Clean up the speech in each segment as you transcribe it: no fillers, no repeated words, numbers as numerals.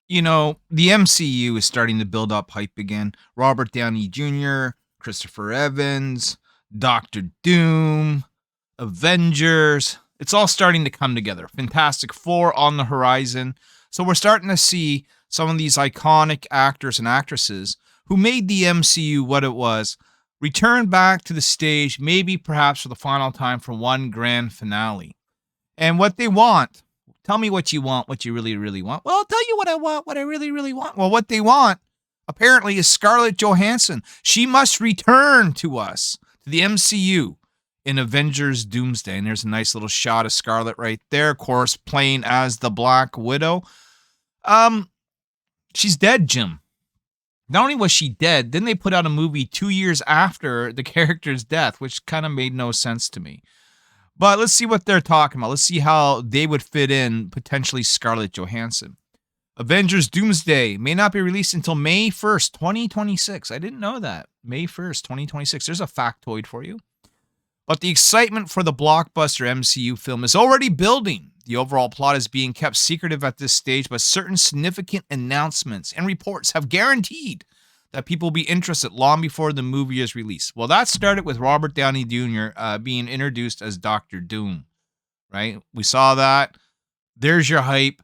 The MCU is starting to build up hype again. Robert Downey Jr., Christopher Evans, Doctor Doom, Avengers. It's all starting to come together. Fantastic Four on the horizon. So we're starting to see some of these iconic actors and actresses who made the MCU what it was return back to the stage, maybe perhaps for the final time for one grand finale. And what they want, tell me what you want, what you really, really want. Well, I'll tell you what I want, what I really, really want. Well, what they want, apparently, is Scarlett Johansson. She must return to us, to the MCU, in Avengers Doomsday. And there's a nice little shot of Scarlett right there, of course, playing as the Black Widow. She's dead, Jim. Not only was she dead, then they put out a movie 2 years after the character's death, which kind of made no sense to me. But let's see what they're talking about. Let's see how they would fit in potentially Scarlett Johansson. Avengers Doomsday may not be released until May 1st, 2026. I didn't know that. May 1st, 2026. There's a factoid for you. But the excitement for the blockbuster MCU film is already building. The overall plot is being kept secretive at this stage, but certain significant announcements and reports have guaranteed that people will be interested long before the movie is released. Well, that started with Robert Downey Jr. Being introduced as Doctor Doom, right? We saw that. There's your hype.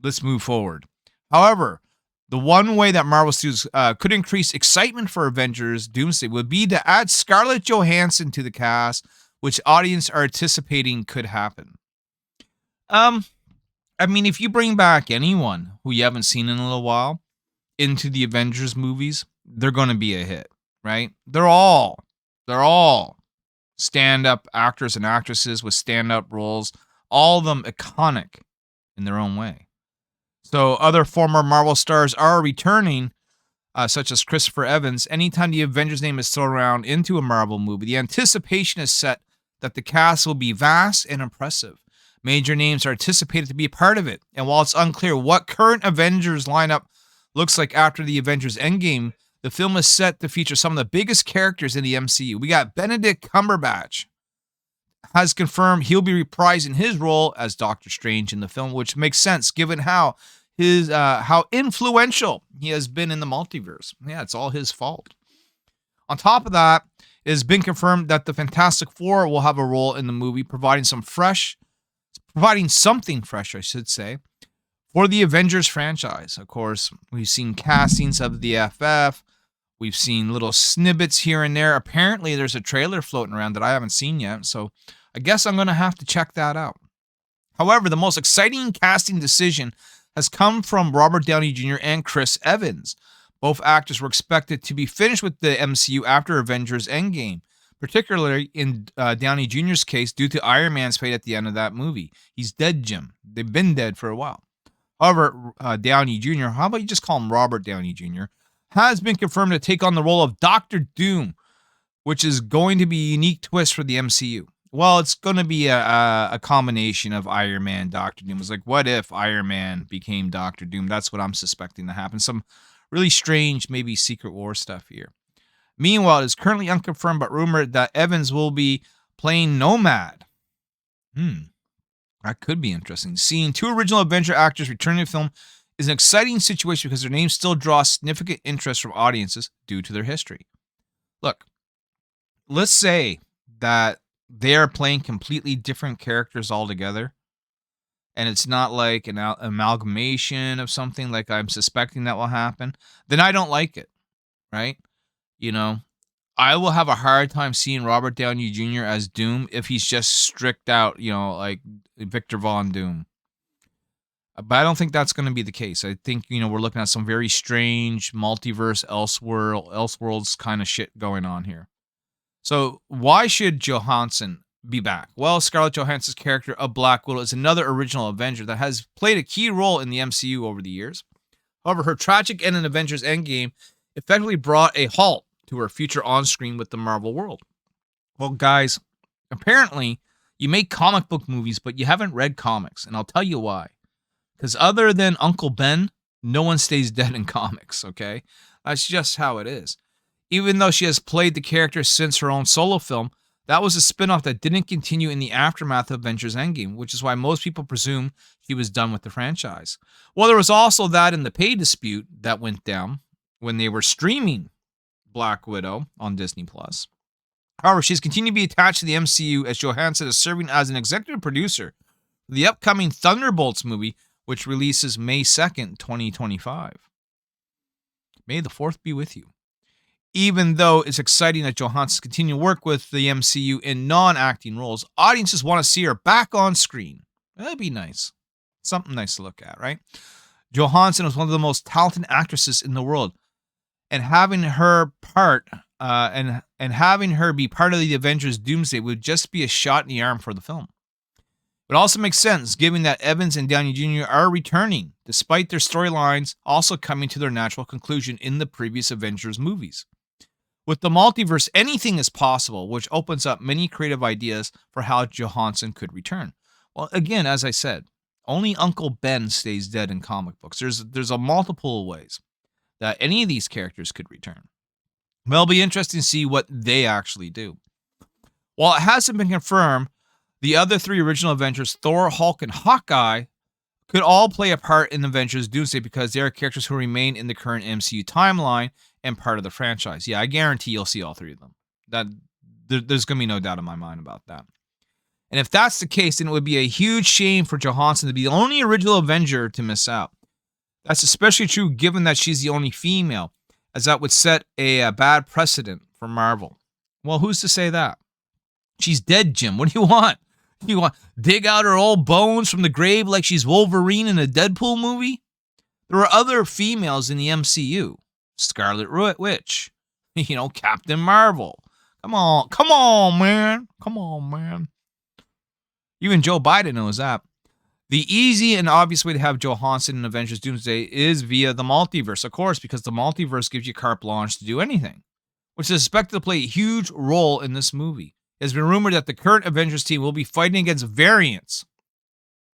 Let's move forward. However, the one way that Marvel Studios could increase excitement for Avengers Doomsday would be to add Scarlett Johansson to the cast, which audience are anticipating could happen. If you bring back anyone who you haven't seen in a little while into the Avengers movies, they're going to be a hit, right? They're all stand-up actors and actresses with stand-up roles, all of them iconic in their own way. So other former Marvel stars are returning, such as Christopher Evans. Anytime the Avengers name is thrown around into a Marvel movie, the anticipation is set that the cast will be vast and impressive. Major names are anticipated to be a part of it. And while it's unclear what current Avengers lineup looks like after the Avengers Endgame, the film is set to feature some of the biggest characters in the MCU. We got Benedict Cumberbatch has confirmed he'll be reprising his role as Doctor Strange in the film, which makes sense given how influential he has been in the multiverse. Yeah, it's all his fault. On top of that, it has been confirmed that the Fantastic Four will have a role in the movie, providing something fresh, I should say, for the Avengers franchise. Of course, we've seen castings of the FF. We've seen little snippets here and there. Apparently, there's a trailer floating around that I haven't seen yet, so I guess I'm going to have to check that out. However, the most exciting casting decision has come from Robert Downey Jr. and Chris Evans. Both actors were expected to be finished with the MCU after Avengers Endgame, particularly in Downey Jr.'s case due to Iron Man's fate at the end of that movie. He's dead, Jim. They've been dead for a while. However, Downey Jr., how about you just call him Robert Downey Jr., has been confirmed to take on the role of Doctor Doom, which is going to be a unique twist for the MCU. Well, it's going to be a combination of Iron Man and Doctor Doom. It's like, what if Iron Man became Doctor Doom? That's what I'm suspecting to happen. Some really strange, maybe Secret War stuff here. Meanwhile, it is currently unconfirmed but rumored that Evans will be playing Nomad. That could be interesting. Seeing two original Avenger actors returning to the film is an exciting situation because their names still draw significant interest from audiences due to their history. Look, let's say that they are playing completely different characters altogether, and it's not like an amalgamation of something like I'm suspecting that will happen, then I don't like it, right? I will have a hard time seeing Robert Downey Jr. as Doom if he's just strict out, like Victor Von Doom. But I don't think that's going to be the case. I think, we're looking at some very strange multiverse, Elseworlds kind of shit going on here. So why should Johansson be back? Well, Scarlett Johansson's character of Black Widow is another original Avenger that has played a key role in the MCU over the years. However, her tragic end in Avengers Endgame effectively brought a halt to her future on screen with the Marvel world. Well, guys, apparently you make comic book movies, but you haven't read comics, and I'll tell you why. Because other than Uncle Ben, no one stays dead in comics, okay? That's just how it is. Even though she has played the character since her own solo film, That was a spinoff that didn't continue in the aftermath of Avengers Endgame, which is why most people presume she was done with the franchise. Well, there was also that in the pay dispute that went down when they were streaming Black Widow on Disney Plus. However, she's continued to be attached to the MCU as Johansson is serving as an executive producer for the upcoming Thunderbolts movie, which releases May 2nd, 2025. May the 4th be with you. Even though it's exciting that Johansson continues to work with the MCU in non-acting roles, audiences want to see her back on screen. That'd be nice. Something nice to look at, right? Johansson is one of the most talented actresses in the world, and having her having her be part of the Avengers Doomsday would just be a shot in the arm for the film. It also makes sense, given that Evans and Downey Jr. are returning, despite their storylines also coming to their natural conclusion in the previous Avengers movies. With the multiverse, anything is possible, which opens up many creative ideas for how Johansson could return. Well, again, as I said, only Uncle Ben stays dead in comic books. There's a multiple ways that any of these characters could return. Well, it'll be interesting to see what they actually do. While it hasn't been confirmed, the other three original Avengers, Thor, Hulk, and Hawkeye, could all play a part in Avengers Doomsday because they are characters who remain in the current MCU timeline and part of the franchise. Yeah, I guarantee you'll see all three of them. There's going to be no doubt in my mind about that. And if that's the case, then it would be a huge shame for Johansson to be the only original Avenger to miss out. That's especially true given that she's the only female, as that would set a bad precedent for Marvel. Well, who's to say that? She's dead, Jim. What do you want? You want dig out her old bones from the grave like she's Wolverine in a Deadpool movie? There are other females in the MCU. Scarlet Witch. Captain Marvel. Come on, man. Even Joe Biden knows that. The easy and obvious way to have Johansson in Avengers Doomsday is via the multiverse, of course, because the multiverse gives you carte blanche to do anything, which is expected to play a huge role in this movie. It has been rumored that the current Avengers team will be fighting against variants.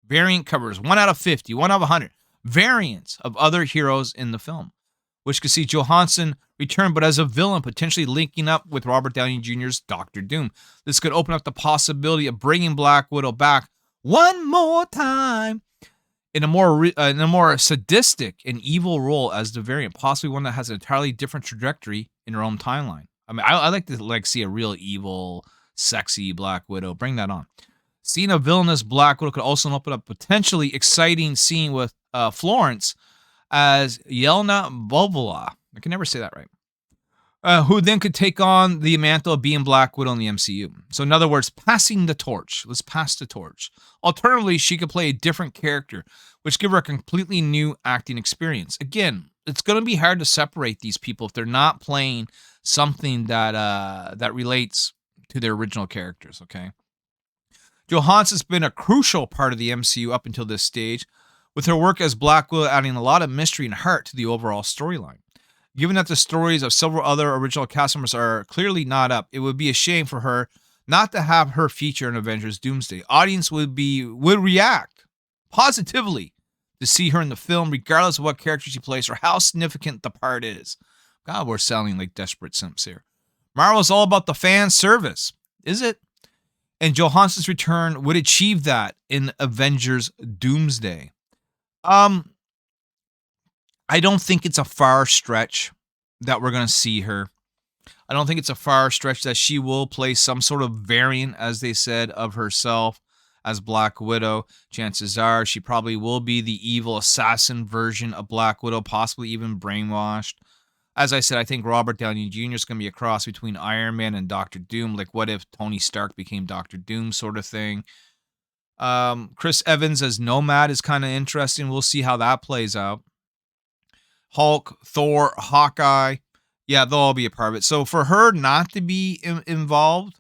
Variant covers 1 out of 50, 1 out of 100 variants of other heroes in the film, which could see Johansson return, but as a villain, potentially linking up with Robert Downey Jr.'s Doctor Doom. This could open up the possibility of bringing Black Widow back one more time in a more sadistic and evil role as the variant, possibly one that has an entirely different trajectory in her own timeline. I mean, I like to see a real evil, sexy Black Widow. Bring that on. Seeing a villainous Black Widow could also open up a potentially exciting scene with Florence as Yelena Belova. I can never say that right. Who then could take on the mantle of being Black Widow in the MCU. So in other words, passing the torch. Let's pass the torch. Alternatively, she could play a different character, which give her a completely new acting experience. Again, it's going to be hard to separate these people if they're not playing something that relates to their original characters, okay? Johansson's been a crucial part of the MCU up until this stage, with her work as Black Widow adding a lot of mystery and heart to the overall storyline. Given that the stories of several other original cast members are clearly not up, it would be a shame for her not to have her feature in Avengers Doomsday. Audience would react positively to see her in the film, regardless of what character she plays or how significant the part is. God, we're sounding like desperate simps here. Marvel's all about the fan service, is it? And Johansson's return would achieve that in Avengers Doomsday. I don't think it's a far stretch that we're going to see her. I don't think it's a far stretch that she will play some sort of variant, as they said, of herself as Black Widow. Chances are she probably will be the evil assassin version of Black Widow, possibly even brainwashed. As I said, I think Robert Downey Jr. is going to be a cross between Iron Man and Doctor Doom. Like, what if Tony Stark became Doctor Doom sort of thing? Chris Evans as Nomad is kind of interesting. We'll see how that plays out. Hulk, Thor, Hawkeye, yeah, they'll all be a part of it. So for her not to be involved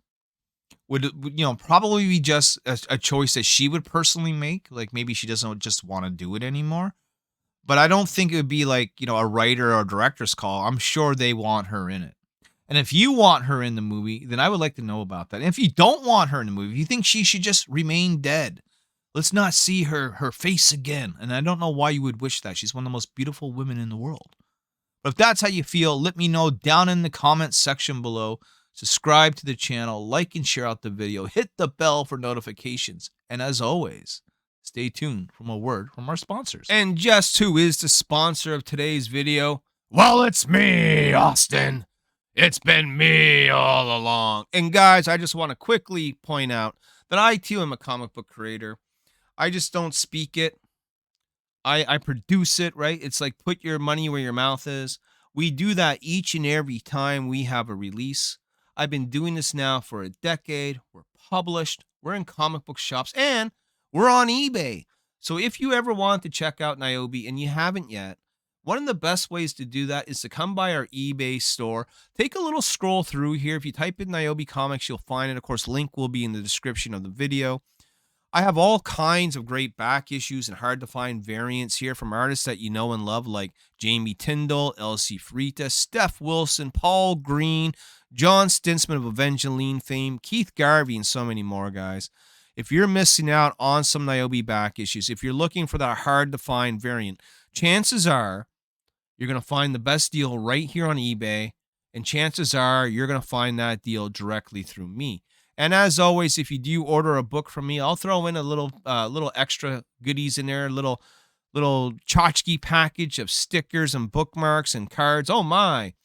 would probably be just a choice that she would personally make. Like maybe she doesn't just want to do it anymore. But I don't think it would be like, a writer or a director's call. I'm sure they want her in it. And if you want her in the movie, then I would like to know about that. And if you don't want her in the movie, if you think she should just remain dead, let's not see her face again. And I don't know why you would wish that. She's one of the most beautiful women in the world. But if that's how you feel, let me know down in the comments section below. subscribe to the channel, like and share out the video, hit the bell for notifications, and as always, stay tuned for a word from our sponsors. And just who is the sponsor of today's video? Well, it's me, Austin. It's been me all along. And guys, I just want to quickly point out that I too am a comic book creator. I just don't speak it. I produce it, right? It's like put your money where your mouth is. We do that each and every time we have a release. I've been doing this now for a decade. We're published. We're in comic book shops and we're on eBay. So if you ever want to check out Nyobi and you haven't yet, one of the best ways to do that is to come by our eBay store. Take a little scroll through here. If you type in Nyobicomics, you'll find it. Of course, link will be in the description of the video. I have all kinds of great back issues and hard to find variants here from artists that you know and love like Jamie Tyndall, Elsie Frita, Steph Wilson, Paul Green, John Stinsman of Evangeline fame, Keith Garvey, and so many more, guys. If you're missing out on some Nyobi back issues, if you're looking for that hard to find variant, chances are you're going to find the best deal right here on eBay, and chances are you're going to find that deal directly through me. And as always, if you do order a book from me, I'll throw in a little extra goodies in there, a little tchotchke package of stickers and bookmarks and cards. Oh my.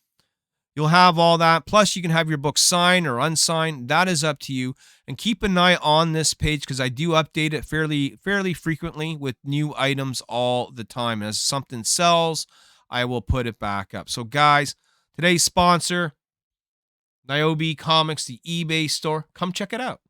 You'll have all that. Plus, you can have your book signed or unsigned. That is up to you. And keep an eye on this page because I do update it fairly frequently with new items all the time. And as something sells, I will put it back up. So guys, today's sponsor, Nyobicomics, the eBay store. Come check it out.